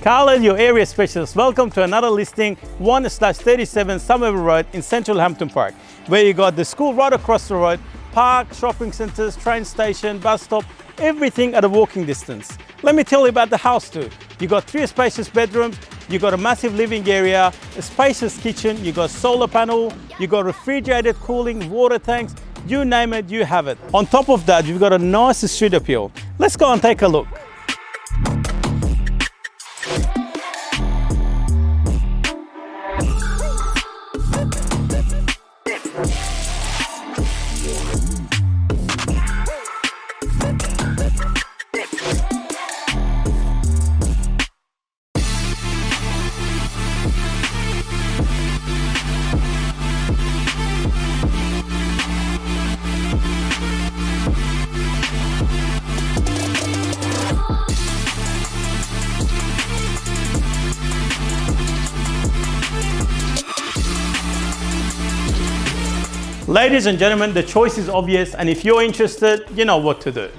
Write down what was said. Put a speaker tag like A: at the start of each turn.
A: Carlisle, your area specialist. Welcome to another listing, 1/37 Somerville Road in Central Hampton Park, where you got the school right across the road, park, shopping centres, train station, bus stop, everything at a walking distance. Let me tell you about the house too. You got 3 spacious bedrooms, you got a massive living area, a spacious kitchen, you got solar panel, you got refrigerated cooling, water tanks, you name it, you have it. On top of that, you've got a nice street appeal. Let's go and take a look. Ladies and gentlemen, the choice is obvious, and if you're interested, you know what to do.